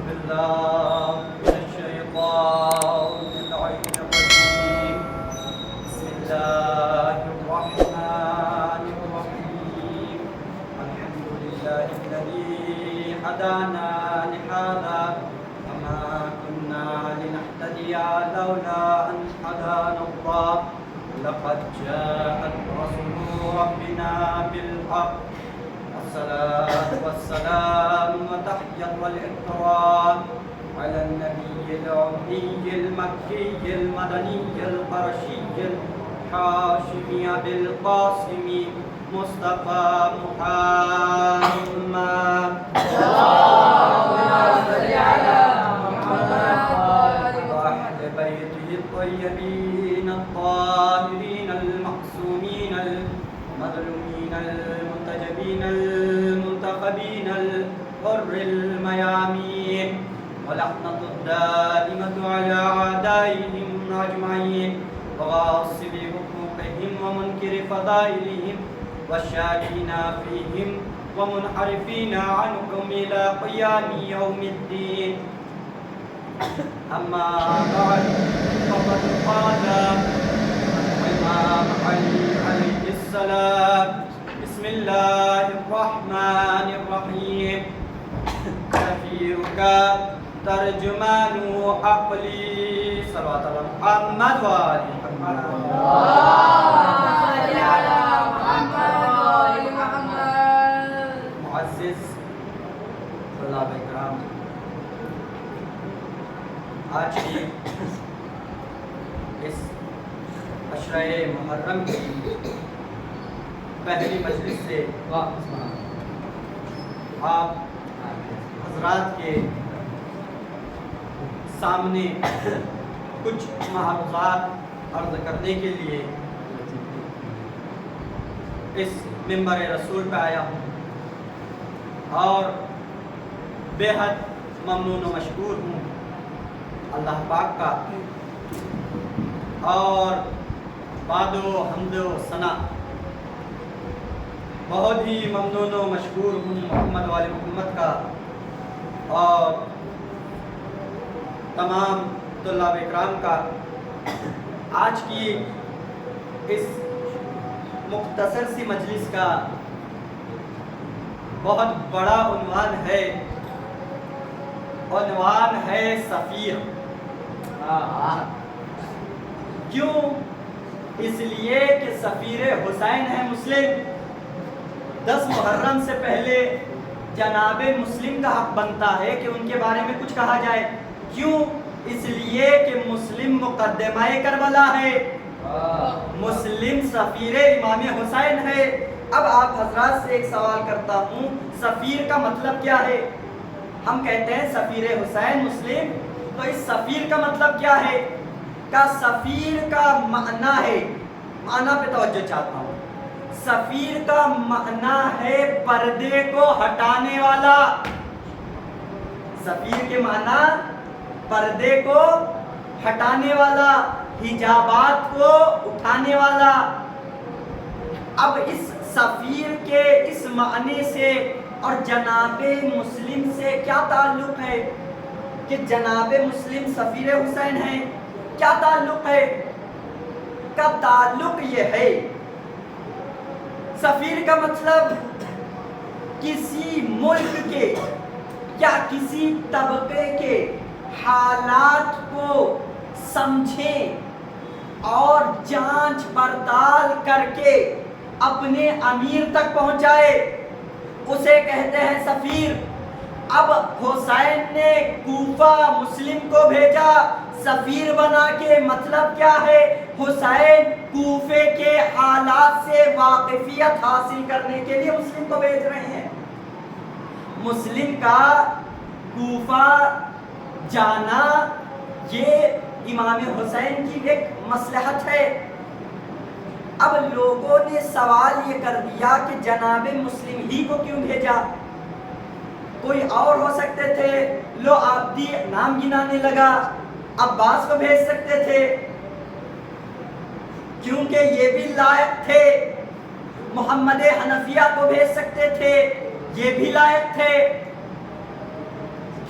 بالله من الشيطان اللعين الرجيم. بسم الله الرحمن الرحيم. الحمد لله الذي هدانا لهذا وما كنا لنهتدي لولا أن هدانا الله. لقد جاءت رسل ربنا بالحق. الصلاة والسلام والتحية والإكرام على النبي الأمي المكي المدني القرشي الحاشمي بالقاسم مصطفى محمد. اللهم صل على محمد وأهل بيته الطيبين الطاهرين المعصومين المظلومين المنتجبين المنتخبين الحر الميامين. ولعنة الدائمة على أعدائهم أجمعين وغاصب حقوقهم ومنكر فضائلهم والشاكين فيهم ومنحرفين عنهم إلى قيام يوم الدين. أما بعد فقد قال الإمام علي عليه السلام: بسم الله الرحمن الرحيم. سفيرك ترجمان عقلي. صلوات على محمد وآل محمد. اللهم صل على محمد وآل محمد. معزز طلاب اکرام، آج کی اس عشرہ محرم کی پہلی مجلس سے آپ حضرات کے سامنے کچھ معروضات عرض کرنے کے لیے اس منبر رسول پہ آیا ہوں اور بے حد ممنون و مشکور ہوں اللہ پاک کا، اور بعد و حمد و ثنا بہت ہی ممنون و مشکور ہوں محمد والے محمد کا اور تمام طلاب اکرام کا۔ آج کی اس مختصر سی مجلس کا بہت بڑا عنوان ہے سفیر۔ کیوں؟ اس لیے کہ سفیر حسین ہے مسلم۔ 10 محرم سے پہلے جناب مسلم کا حق بنتا ہے کہ ان کے بارے میں کچھ کہا جائے۔ کیوں؟ اس لیے کہ مسلم مقدمہ کربلا ہے، مسلم سفیر امام حسین ہے۔ اب آپ حضرات سے ایک سوال کرتا ہوں، سفیر کا مطلب کیا ہے؟ ہم کہتے ہیں سفیر حسین مسلم، تو اس سفیر کا مطلب کیا ہے؟ سفیر کا معنی ہے، معنی پہ توجہ چاہتا ہوں، سفیر کا معنی ہے پردے کو ہٹانے والا۔ سفیر کے معنی پردے کو ہٹانے والا، حجابات کو اٹھانے والا۔ اب اس سفیر کے اس معنی سے اور جناب مسلم سے کیا تعلق ہے کہ جناب مسلم سفیر حسین ہیں؟ کیا تعلق ہے؟ کا تعلق یہ ہے، سفیر کا مطلب کسی ملک کے یا کسی طبقے کے حالات کو سمجھیں اور جانچ پڑتال کر کے اپنے امیر تک پہنچائے، اسے کہتے ہیں سفیر۔ اب حسین نے کوفہ مسلم کو بھیجا سفیر بنا کے، مطلب کیا ہے؟ حسین کوفے کے حالات سے واقفیت حاصل کرنے کے لیے مسلم کو بھیج رہے ہیں۔ مسلم کا کوفہ جانا یہ امام حسین کی ایک مصلحت ہے۔ اب لوگوں نے سوال یہ کر دیا کہ جناب مسلم ہی کو کیوں بھیجا؟ کوئی اور ہو سکتے تھے، لو عابدی نام گنانے لگا، عباس کو بھیج سکتے تھے کیونکہ یہ بھی لائق تھے، محمد حنفیہ کو بھیج سکتے تھے، یہ بھی لائق تھے،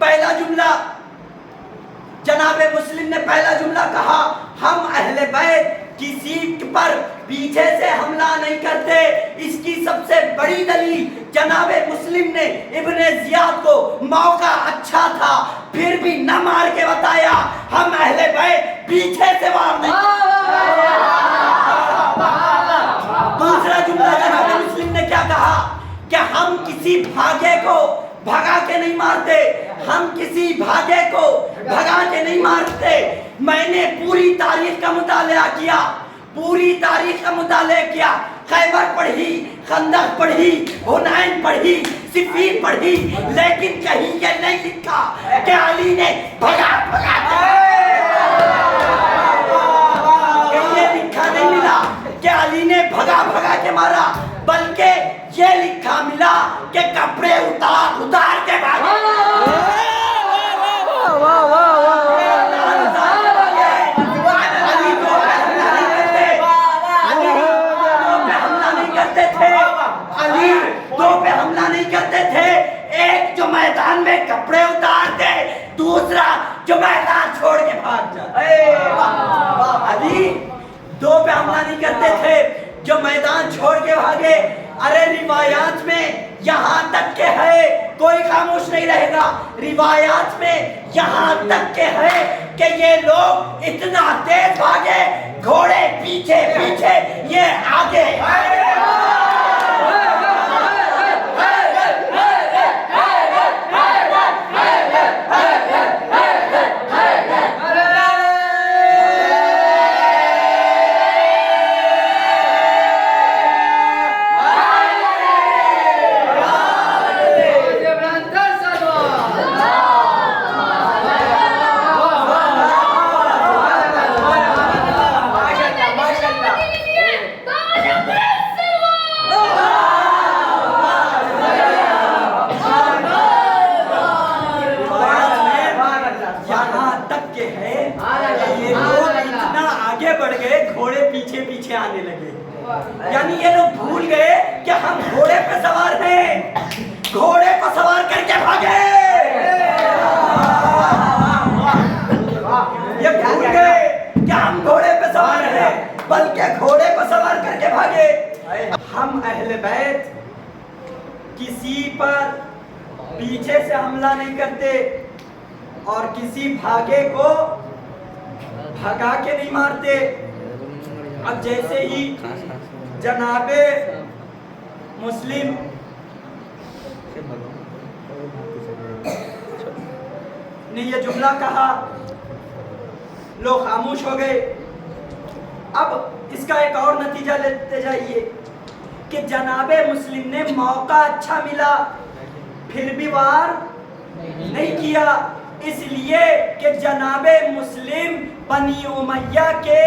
پہلا جملہ جناب مسلم نے پہلا جملہ کہا ہم اہل بیت کسی پر پیچھے سے حملہ نہیں کرتے. اس کی سب سے بڑی دلیل جناب مسلم نے ابن زیاد کو موقع اچھا تھا پھر بھی نہ مار کے بتایا ہم اہل بیت پیچھے سے وار نہیں. دوسرا جملہ جناب مسلم نے کیا کہا کہ ہم کسی بھاگے کو بھگا کے نہیں مارتے, ہم کسی بھاگے کو بھگا کے نہیں مارتے. میں نے پوری تاریخ کا مطالعہ کیا, پوری تاریخ کا مطالعہ کیا, خیبر پڑھی, خندق پڑھی, حنین پڑھی, صفین پڑھی, لیکن کہیں یہ نہیں لکھا کہ علی نے بھگا بھگا یہ لکھا نہیں ملا کہ علی نے بھگا بھگا کے مارا, بلکہ یہ لکھا ملا کہ کپڑے اتار اتار کے بھاگے. حملہ نہیں کرتے تھے, ایک جو میدان میں کپڑے اتار دے, دوسرا جو میدان چھوڑ کے بھاگ جائے. علی دو پہ حملہ نہیں کرتے تھے جو میدان چھوڑ کے بھاگے. ارے روایات میں یہاں تک کہ ہے, کوئی خاموش نہیں رہے گا, روایات میں یہاں تک کہ ہے کہ یہ لوگ اتنا تیز بھاگے, گھوڑے پیچھے پیچھے یہ آگے. آنے لگے, یعنی یہ لوگ بھول گئے کہ ہم گھوڑے پہ سوار ہیں, گھوڑے کو سوار کر کے بھاگے. یہ بھول گئے کہ ہم گھوڑے پہ سوار ہیں, بلکہ گھوڑے کو سوار کر کے بھاگے. ہم اہل بیت کسی پر پیچھے سے حملہ نہیں کرتے اور کسی بھاگے کو بھگا کے نہیں مارتے. اب جیسے ہی جناب مسلم نے یہ جملہ کہا, لوگ خاموش ہو گئے. اب اس کا ایک اور نتیجہ لیتے جائیے کہ جناب مسلم نے موقع اچھا ملا پھر بھی وار نہیں کیا, اس لیے کہ جناب مسلم بنی امیہ کے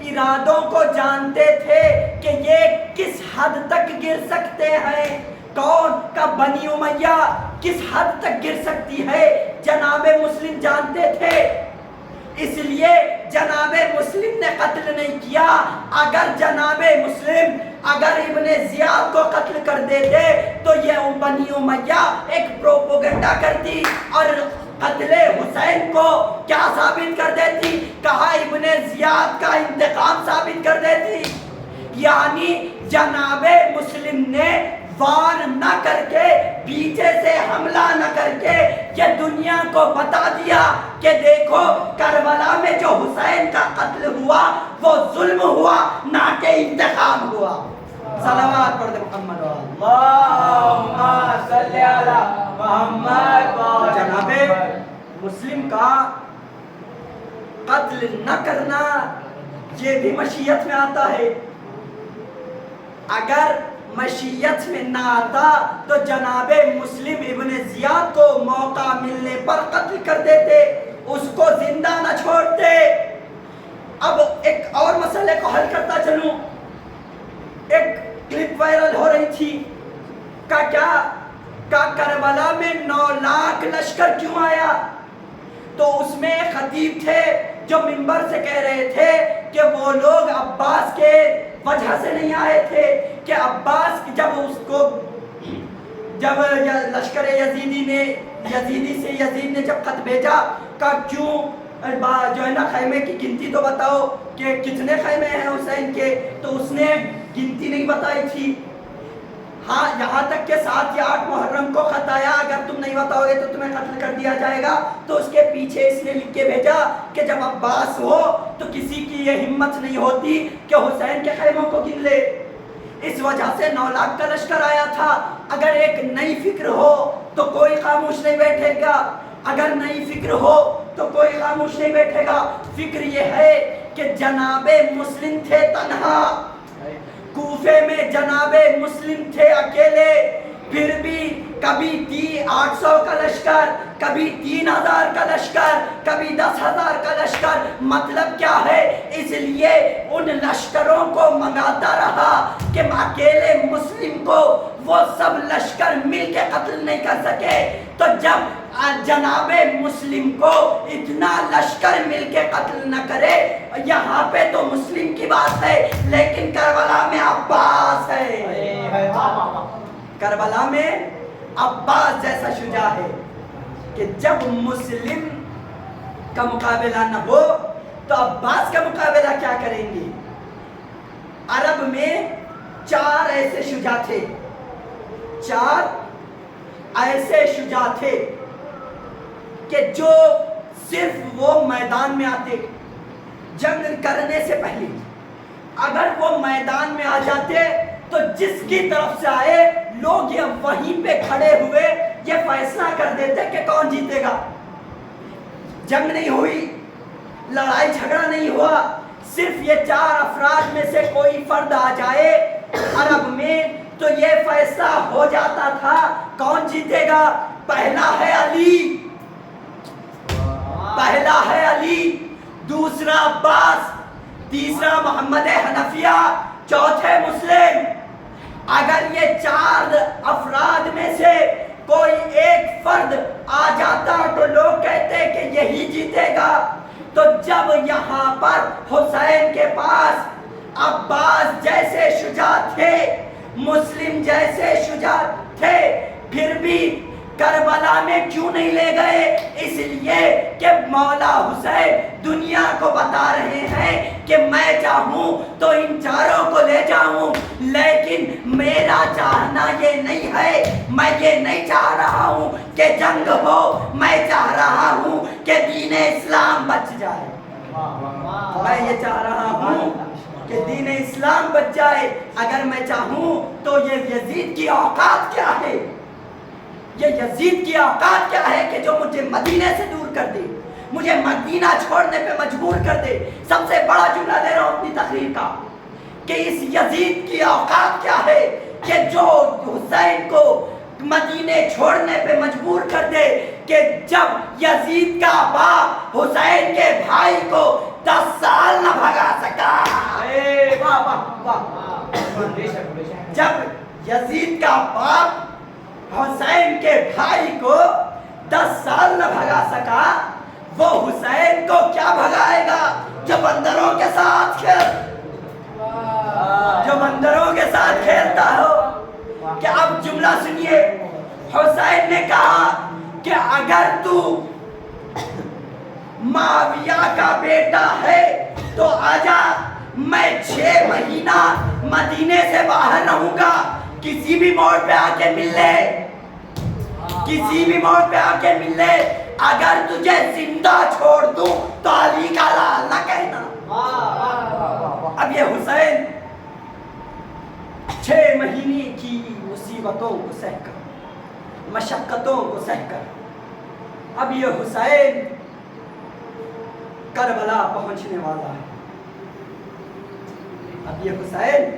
ارادوں کو جانتے تھے کہ یہ کس حد تک گر سکتے ہیں. کون کا بنی امیہ کس حد تک گر سکتی ہے جناب مسلم جانتے تھے, اس لیے جناب مسلم نے قتل نہیں کیا. اگر جناب مسلم اگر ابن زیاد کو قتل کر دیتے تو یہ بنی امیہ ایک پروپیگنڈا کرتی اور قتل حسین کو کیا ثابت کر دیتی, کہا ابن زیاد کا انتقام ثابت کر دیتی. یعنی جناب مسلم نے وار نہ کر کے, پیچھے سے حملہ نہ کر کے یہ دنیا کو بتا دیا کہ دیکھو کربلا میں جو حسین کا قتل ہوا وہ ظلم ہوا نہ کہ انتقام ہوا. صلوات پڑھ دے محمد اللہم صلی علی محمد. جناب مسلم کا قتل نہ کرنا یہ بھی مشیت میں آتا ہے. اگر مشیت میں نہ آتا تو جناب مسلم ابن زیاد کو موقع ملنے پر قتل کر دیتے, اس کو زندہ نہ چھوڑتے. اب ایک اور مسئلے کو حل کرتا چلوں. ایک کلپ وائرل ہو رہی تھی کیا کربلا میں 9 لاکھ لشکر کیوں آیا, تو اس میں خطیب تھے جو منبر سے کہہ رہے تھے کہ وہ لوگ عباس کے وجہ سے نہیں آئے تھے, کہ عباس جب اس کو جب لشکر یزیدی سے یزید نے جب خط بھیجا کہ کیوں جو ہے نا خیمے کی گنتی تو بتاؤ کہ کتنے خیمے ہیں حسین کے، تو اس نے گنتی نہیں بتائی تھی. ہاں یہاں تک کہ 7 یا 8 محرم کو خط آیا اگر تم نہیں بتاؤ گے تو تمہیں قتل کر دیا جائے گا. تو اس کے پیچھے اس نے لکھ کے بھیجا کہ جب عباس ہو تو کسی کی یہ ہمت نہیں ہوتی کہ حسین کے خیموں کو گن لے. اس وجہ سے 9 لاکھ کا لشکر آیا تھا. اگر ایک نئی فکر ہو تو کوئی خاموش نہیں بیٹھے گا، اگر نئی فکر ہو تو کوئی خاموش نہیں بیٹھے گا. فکر یہ ہے کہ جناب مسلم تھے تنہا، کوفے میں جناب مسلم تھے اکیلے، پھر بھی کبھی 800 کا لشکر، کبھی 3000 کا لشکر، کبھی 10,000 کا لشکر. مطلب کیا ہے؟ اس لیے ان لشکروں کو منگاتا رہا کہ اکیلے مسلم کو وہ سب لشکر مل کے قتل نہیں کر سکے. تو جب جناب مسلم کو اتنا لشکر مل کے قتل نہ کرے، یہاں پہ تو مسلم کی بات ہے لیکن کربلا میں عباس ہے. کربلا میں عباس جیسا شجاع ہے کہ جب مسلم کا مقابلہ نہ ہو تو عباس کا مقابلہ کیا کریں گے. عرب میں 4 ایسے شجاع تھے، 4 ایسے شجاع تھے کہ جو صرف وہ میدان میں آتے جنگ کرنے سے پہلے، اگر وہ میدان میں آ جاتے تو جس کی طرف سے آئے لوگ یہ وہیں پہ کھڑے ہوئے یہ فیصلہ کر دیتے کہ کون جیتے گا. جنگ نہیں ہوئی، لڑائی جھگڑا نہیں ہوا، صرف یہ 4 افراد میں سے کوئی فرد آ جائے عرب میں تو یہ فیصلہ ہو جاتا تھا کون جیتے گا. پہلا ہے علی، پہلا ہے علی، دوسرا عباس، تیسرا محمد حنفیہ، چوتھے مسلم. اگر یہ 4 افراد میں سے کوئی ایک فرد آ جاتا تو لوگ کہتے کہ یہی جیتے گا. تو جب یہاں پر حسین کے پاس عباس جیسے شجاع تھے، مسلم جیسے شجاع تھے، پھر بھی کربلا میں کیوں نہیں لے گئے؟ اس لیے کہ مولا حسین دنیا کو بتا رہے ہیں کہ میں چاہوں تو ان 4 کو لے جاؤں، لیکن میرا چاہنا یہ نہیں ہے. میں یہ نہیں چاہ رہا ہوں کہ جنگ ہو، میں چاہ رہا ہوں کہ دین اسلام بچ جائے. میں یہ چاہ رہا ہوں کہ دین اسلام بچ جائے. اگر میں چاہوں تو یہ یزید کی اوقات کیا ہے، یہ یزید کی اوقات کیا ہے کہ جو مجھے مدینے سے دور کر دے، مجھے مدینہ چھوڑنے پہ مجبور کر دے. سب سے بڑا جملہ دے رہا ہوں اپنی تقریر کا کہ اس یزید کی اوقات کیا ہے کہ جو حسین کو مدینے چھوڑنے پہ مجبور کر دے کہ جب یزید کا باپ حسین کے بھائی کو 10 سال نہ بھگا سکا. جب یزید کا باپ حسین کے بھائی کو 10 سال نہ بھگا سکا، وہ حسین کو کیا بھگائے گا جو بندروں کے ساتھ کھیلتا ہو. کہ اب جملہ سنیے، حسین نے کہا کہ اگر تو معاویہ کا بیٹا ہے تو آجا، میں 6 مہینہ مدینے سے باہر رہوں گا، کسی بھی موڑ پہ آ کے مل لے، کسی بھی موڑ پہ آ کے مل لے. اگر تجھے زندہ چھوڑ دوں تو علی کا لال نہ کہنا. اب یہ حسین 6 مہینے کی مصیبتوں کو سہ کر، مشقتوں کو سہ کر اب یہ حسین کربلا پہنچنے والا ہے. اب یہ حسین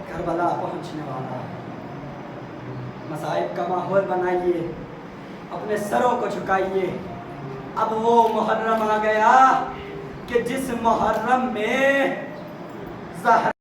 کربلا پہنچنے والا ہے. مصائب کا ماحول بنائیے، اپنے سروں کو جھکائیے. اب وہ محرم آ گیا کہ جس محرم میں زہرا